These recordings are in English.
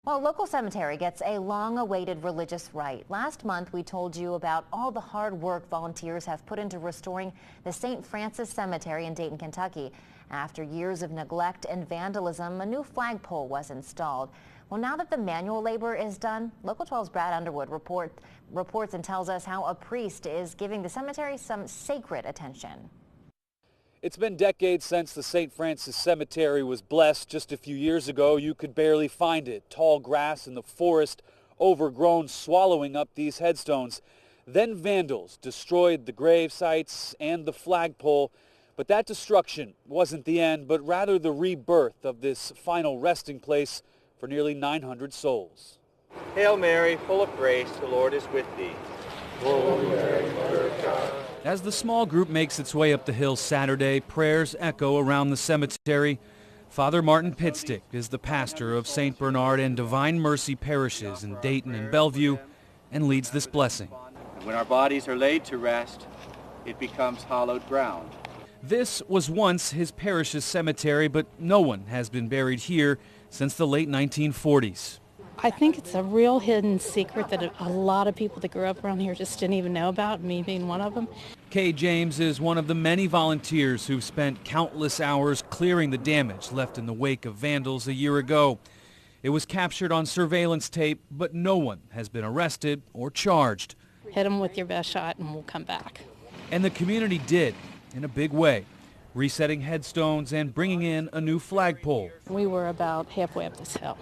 Well, a local cemetery gets a long-awaited religious rite. Last month, we told you about all the hard work volunteers have put into restoring the St. Francis Cemetery in Dayton, Kentucky. After years of neglect and vandalism, a new flagpole was installed. Well, now that the manual labor is done, Local 12's Brad Underwood reports and tells us how a priest is giving the cemetery some sacred attention. It's been decades since the St. Francis Cemetery was blessed. Just a few years ago, you could barely find it. Tall grass in the forest, overgrown, swallowing up these headstones. Then vandals destroyed the grave sites and the flagpole. But that destruction wasn't the end, but rather the rebirth of this final resting place for nearly 900 souls. Hail Mary, full of grace, the Lord is with thee. Holy Mary, Mother of God. As the small group makes its way up the hill Saturday, prayers echo around the cemetery. Father Martin Pitstick is the pastor of St. Bernard and Divine Mercy parishes in Dayton and Bellevue and leads this blessing. When our bodies are laid to rest, it becomes hallowed ground. This was once his parish's cemetery, but no one has been buried here since the late 1940s. I think it's a real hidden secret that a lot of people that grew up around here just didn't even know about, me being one of them. Kay James is one of the many volunteers who've spent countless hours clearing the damage left in the wake of vandals a year ago. It was captured on surveillance tape, but no one has been arrested or charged. Hit them with your best shot and we'll come back. And the community did, in a big way, resetting headstones and bringing in a new flagpole. We were about halfway up this hill.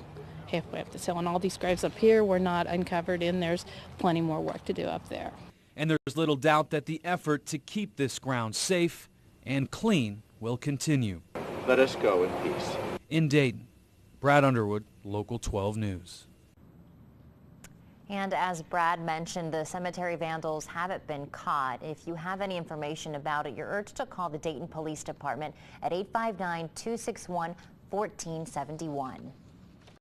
And all these graves up here were not uncovered, and there's plenty more work to do up there. And there's little doubt that the effort to keep this ground safe and clean will continue. Let us go in peace. In Dayton, Brad Underwood, Local 12 News. And as Brad mentioned, the cemetery vandals haven't been caught. If you have any information about it, you're urged to call the Dayton Police Department at 859-261-1471.